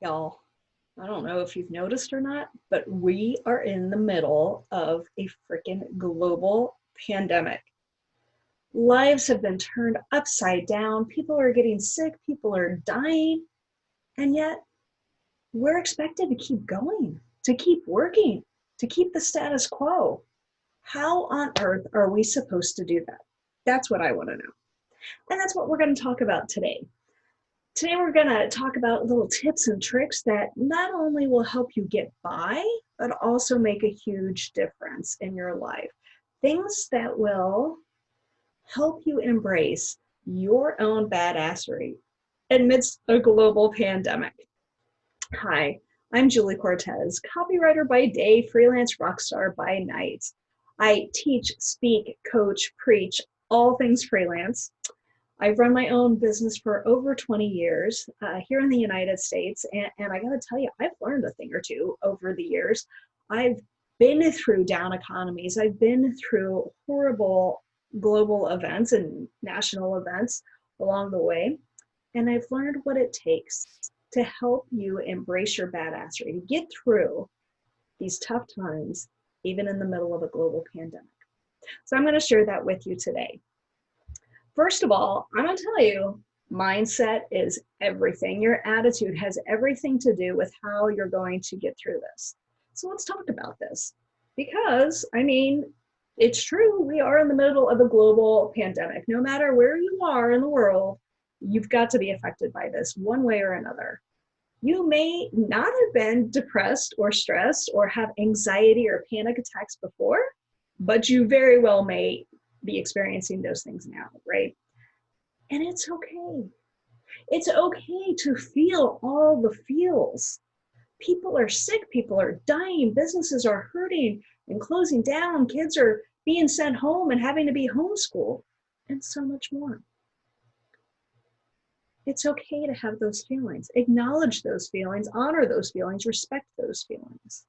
Y'all, I don't know if you've noticed or not, but we are in the middle of a freaking global pandemic. Lives have been turned upside down. People are getting sick. People are dying. And yet we're expected to keep going, to keep working, to keep the status quo. How on earth are we supposed to do that? That's what I want to know. And that's what we're going to talk about today. Today, we're going to talk about little tips and tricks that not only will help you get by, but also make a huge difference in your life. Things that will help you embrace your own badassery amidst a global pandemic. Hi, I'm Julie Cortés, copywriter by day, freelance rockstar by night. I teach, speak, coach, preach, all things freelance. I've run my own business for over 20 years here in the United States, and I gotta tell you, I've learned a thing or two over the years. I've been through down economies. I've been through horrible global events and national events along the way, and I've learned what it takes to help you embrace your badassery, to get through these tough times, even in the middle of a global pandemic. So I'm gonna share that with you today. First of all, I'm going to tell you, mindset is everything. Your attitude has everything to do with how you're going to get through this. So let's talk about this because, it's true. We are in the middle of a global pandemic. No matter where you are in the world, you've got to be affected by this one way or another. You may not have been depressed or stressed or have anxiety or panic attacks before, but you very well may be experiencing those things now, right? And it's okay. It's okay to feel all the feels. People are sick, people are dying, businesses are hurting and closing down, kids are being sent home and having to be homeschooled, and so much more. It's okay to have those feelings. Acknowledge those feelings, honor those feelings, respect those feelings,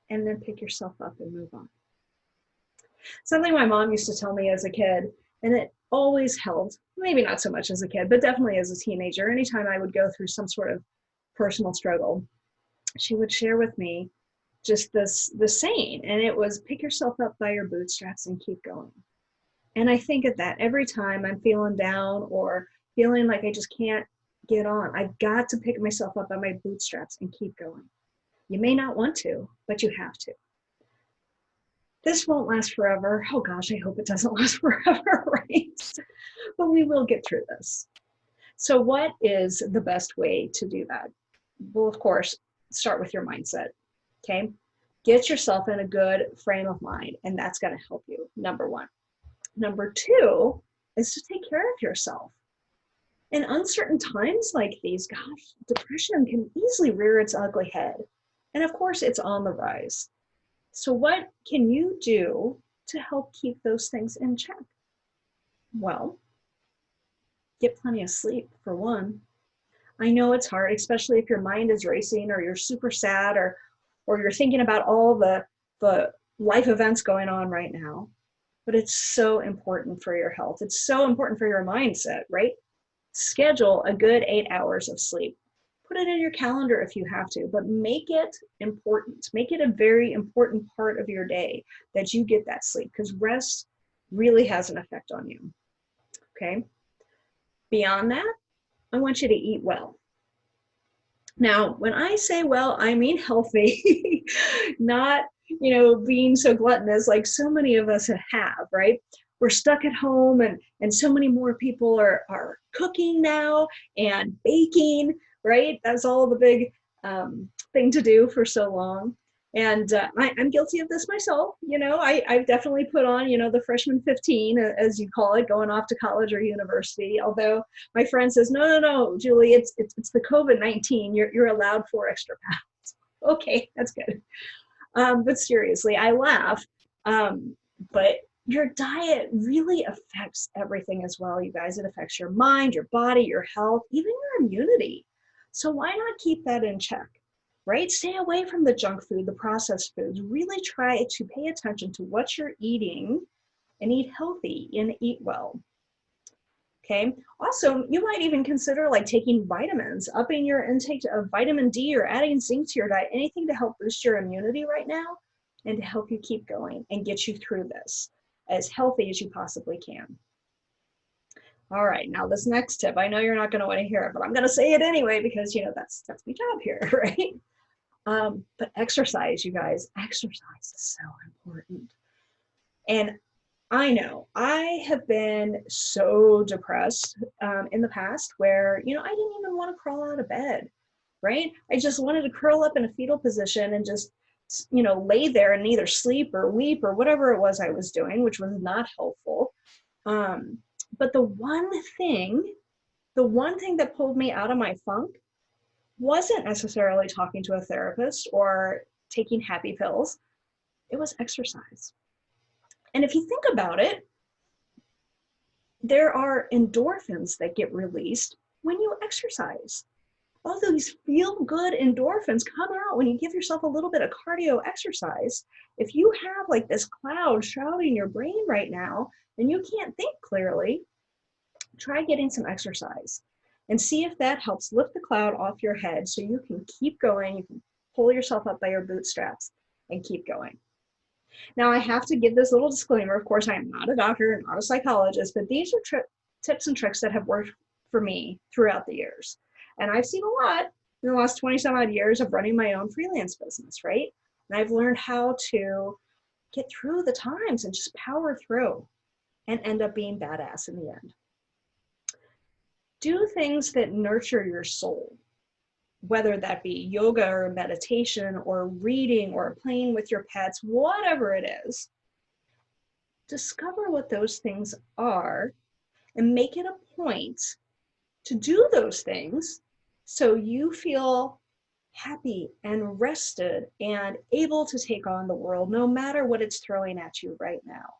and then pick yourself up and move on. Something my mom used to tell me as a kid, and it always helped, maybe not so much as a kid, but definitely as a teenager. Anytime I would go through some sort of personal struggle, she would share with me just the saying, and it was pick yourself up by your bootstraps and keep going. And I think of that every time I'm feeling down or feeling like I just can't get on. I've got to pick myself up by my bootstraps and keep going. You may not want to, but you have to. This won't last forever. Oh gosh, I hope it doesn't last forever, right? But we will get through this. So what is the best way to do that? Well, of course, start with your mindset, okay? Get yourself in a good frame of mind, and that's gonna help you, number one. Number two is to take care of yourself. In uncertain times like these, gosh, depression can easily rear its ugly head. And of course, it's on the rise. So what can you do to help keep those things in check? Well, get plenty of sleep, for one. I know it's hard, especially if your mind is racing or you're super sad or you're thinking about all the life events going on right now. But it's so important for your health. It's so important for your mindset, right? Schedule a good 8 hours of sleep. Put it in your calendar if you have to, but make it important. Make it a very important part of your day that you get that sleep, because rest really has an effect on you, okay? Beyond that, I want you to eat well. Now, when I say well, I mean healthy, not, being so gluttonous like so many of us have, right? We're stuck at home and so many more people are cooking now and baking, right? That's all the big thing to do for so long. And I'm guilty of this myself. I've definitely put on, the freshman 15, as you call it, going off to college or university. Although my friend says, no, Julie, it's the COVID-19. You're allowed 4 extra pounds. Okay, that's good. But seriously, I laugh. But your diet really affects everything as well, you guys. It affects your mind, your body, your health, even your immunity. So why not keep that in check, right? Stay away from the junk food, the processed foods. Really try to pay attention to what you're eating and eat healthy and eat well. Okay. Also, you might even consider like taking vitamins, upping your intake of vitamin D or adding zinc to your diet, anything to help boost your immunity right now and to help you keep going and get you through this as healthy as you possibly can. All right, now this next tip, I know you're not going to want to hear it, but I'm going to say it anyway because, you know, that's my job here, right? But exercise, you guys, exercise is so important. And I know I have been so depressed in the past where, you know, I didn't even want to crawl out of bed, right? I just wanted to curl up in a fetal position and just, you know, lay there and either sleep or weep or whatever it was I was doing, which was not helpful. But the one thing that pulled me out of my funk wasn't necessarily talking to a therapist or taking happy pills. It was exercise. And if you think about it, there are endorphins that get released when you exercise. All these feel-good endorphins come out when you give yourself a little bit of cardio exercise. If you have like this cloud shrouding your brain right now and you can't think clearly, try getting some exercise and see if that helps lift the cloud off your head so you can keep going. You can pull yourself up by your bootstraps and keep going. Now, I have to give this little disclaimer. Of course, I am not a doctor, not a psychologist, but these are tips and tricks that have worked for me throughout the years. And I've seen a lot in the last 20 some odd years of running my own freelance business, right? And I've learned how to get through the times and just power through and end up being badass in the end. Do things that nurture your soul, whether that be yoga or meditation or reading or playing with your pets, whatever it is. Discover what those things are and make it a point to do those things so you feel happy and rested and able to take on the world no matter what it's throwing at you right now.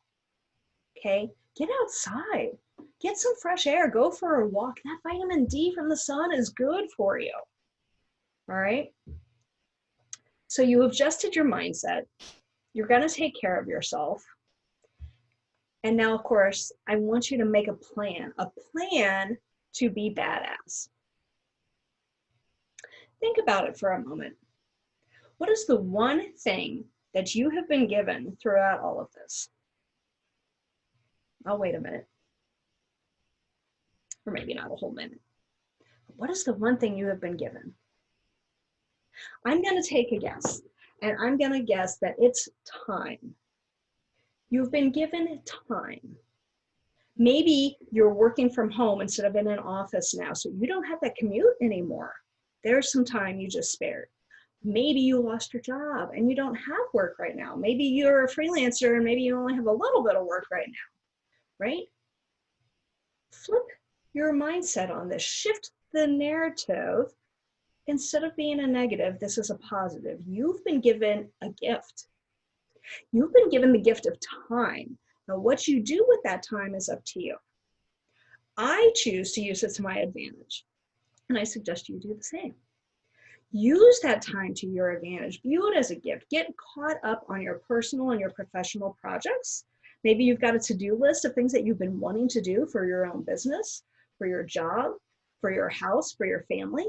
Okay? Get outside. Get some fresh air. Go for a walk. That vitamin D from the sun is good for you. All right? So you adjusted your mindset. You're going to take care of yourself. And now, of course, I want you to make a plan to be badass. Think about it for a moment. What is the one thing that you have been given throughout all of this? I'll wait a minute. Or maybe not a whole minute. What is the one thing you have been given? I'm going to take a guess, and I'm going to guess that it's time. You've been given time. Maybe you're working from home instead of in an office now, so you don't have that commute anymore. There's some time you just spared. Maybe you lost your job and you don't have work right now. Maybe you're a freelancer and maybe you only have a little bit of work right now, right? Flip your mindset on this. Shift the narrative. Instead of being a negative, this is a positive. You've been given a gift. You've been given the gift of time. Now, what you do with that time is up to you. I choose to use it to my advantage, and I suggest you do the same. Use that time to your advantage. View it as a gift. Get caught up on your personal and your professional projects. Maybe you've got a to-do list of things that you've been wanting to do for your own business, for your job, for your house, for your family.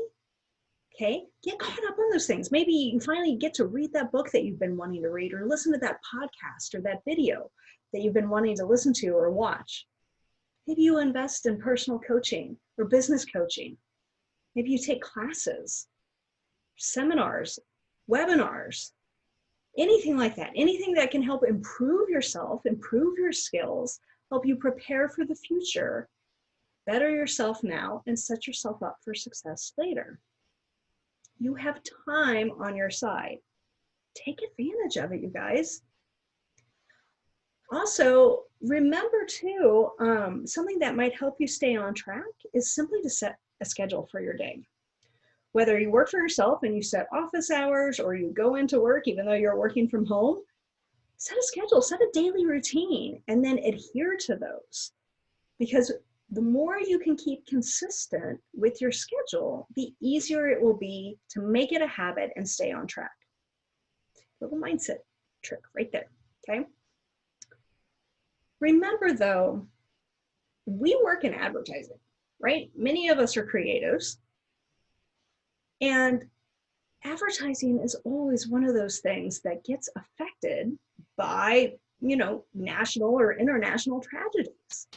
Okay, get caught up on those things. Maybe you finally get to read that book that you've been wanting to read, or listen to that podcast or that video that you've been wanting to listen to or watch. Maybe you invest in personal coaching or business coaching. Maybe you take classes, seminars, webinars, anything like that. Anything that can help improve yourself, improve your skills, help you prepare for the future, better yourself now, and set yourself up for success later. You have time on your side. Take advantage of it, you guys. Also, remember too, something that might help you stay on track is simply to set a schedule for your day. Whether you work for yourself and you set office hours or you go into work even though you're working from home, set a schedule, set a daily routine, and then adhere to those. Because the more you can keep consistent with your schedule, the easier it will be to make it a habit and stay on track. Little mindset trick right there, okay? Remember though, we work in advertising, right? Many of us are creatives, and advertising is always one of those things that gets affected by, national or international tragedies.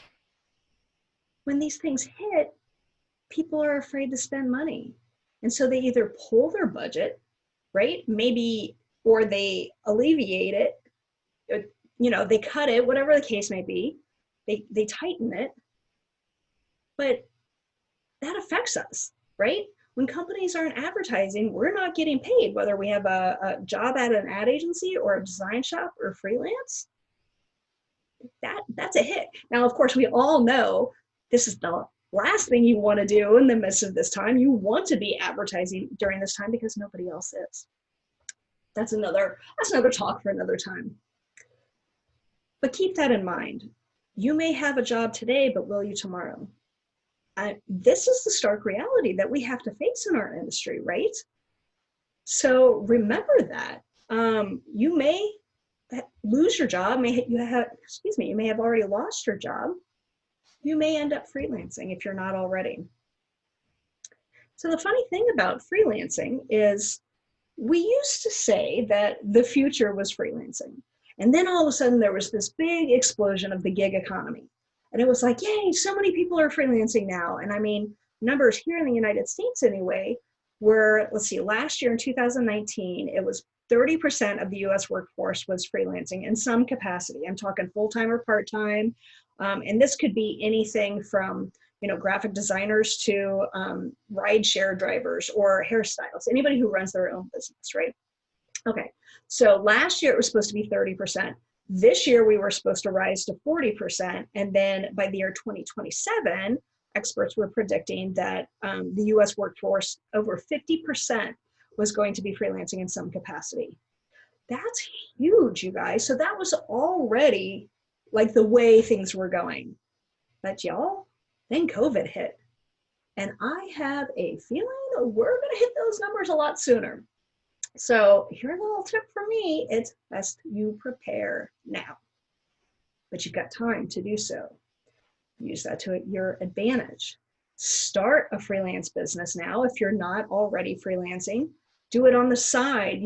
When these things hit, people are afraid to spend money. And so they either pull their budget, right? Maybe, or they alleviate it, they cut it, whatever the case may be. They tighten it. But that affects us, right? When companies aren't advertising, we're not getting paid, whether we have a job at an ad agency or a design shop or freelance. That's a hit. Now, of course, we all know this is the last thing you want to do in the midst of this time. You want to be advertising during this time because nobody else is. That's another talk for another time. But keep that in mind. You may have a job today, but will you tomorrow? This is the stark reality that we have to face in our industry, right? So remember that. You may lose your job, you may have already lost your job. You may end up freelancing if you're not already. So the funny thing about freelancing is we used to say that the future was freelancing. And then all of a sudden there was this big explosion of the gig economy. And it was like, yay, so many people are freelancing now. And I mean, numbers here in the United States anyway, were, let's see, last year in 2019, it was 30% of the US workforce was freelancing in some capacity. I'm talking full-time or part-time. And this could be anything from, graphic designers to ride-share drivers or hairstylists, anybody who runs their own business, right? Okay, so last year it was supposed to be 30%. This year we were supposed to rise to 40%. And then by the year 2027, experts were predicting that the US workforce, over 50%, was going to be freelancing in some capacity. That's huge, you guys. So that was already like the way things were going. But y'all, then COVID hit. And I have a feeling that we're going to hit those numbers a lot sooner. So here's a little tip for me. It's best you prepare now. But you've got time to do so. Use that to your advantage. Start a freelance business now if you're not already freelancing. Do it on the side,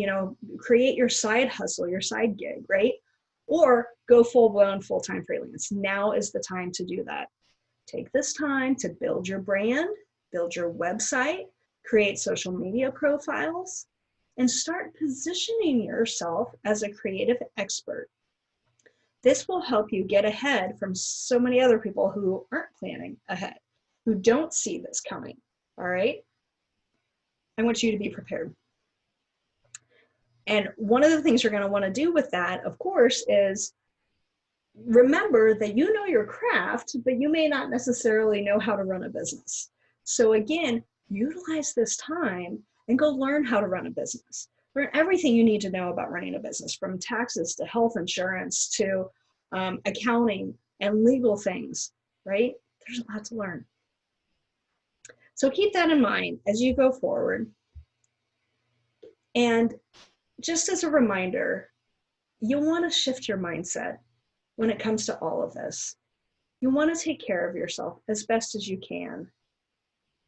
create your side hustle, your side gig, right? Or go full-blown full-time freelance. Now is the time to do that. Take this time to build your brand, build your website, create social media profiles, and start positioning yourself as a creative expert. This will help you get ahead from so many other people who aren't planning ahead, who don't see this coming, all right? I want you to be prepared. And one of the things you're going to want to do with that, of course, is remember that you know your craft, but you may not necessarily know how to run a business. So again, utilize this time and go learn how to run a business. Learn everything you need to know about running a business, from taxes to health insurance to accounting and legal things, right? There's a lot to learn. So keep that in mind as you go forward. And just as a reminder, you'll want to shift your mindset when it comes to all of this. You want to take care of yourself as best as you can.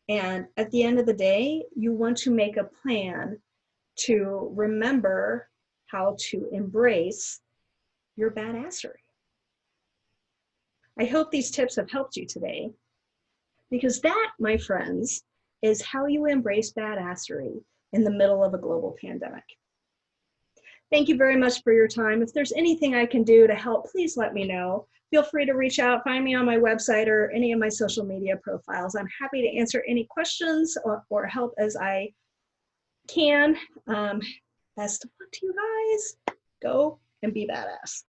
And at the end of the day, you want to make a plan to remember how to embrace your badassery. I hope these tips have helped you today, because that, my friends, is how you embrace badassery in the middle of a global pandemic. Thank you very much for your time. If there's anything I can do to help, please let me know. Feel free to reach out, find me on my website or any of my social media profiles. I'm happy to answer any questions or help as I can. Best of luck to you guys. Go and be badass.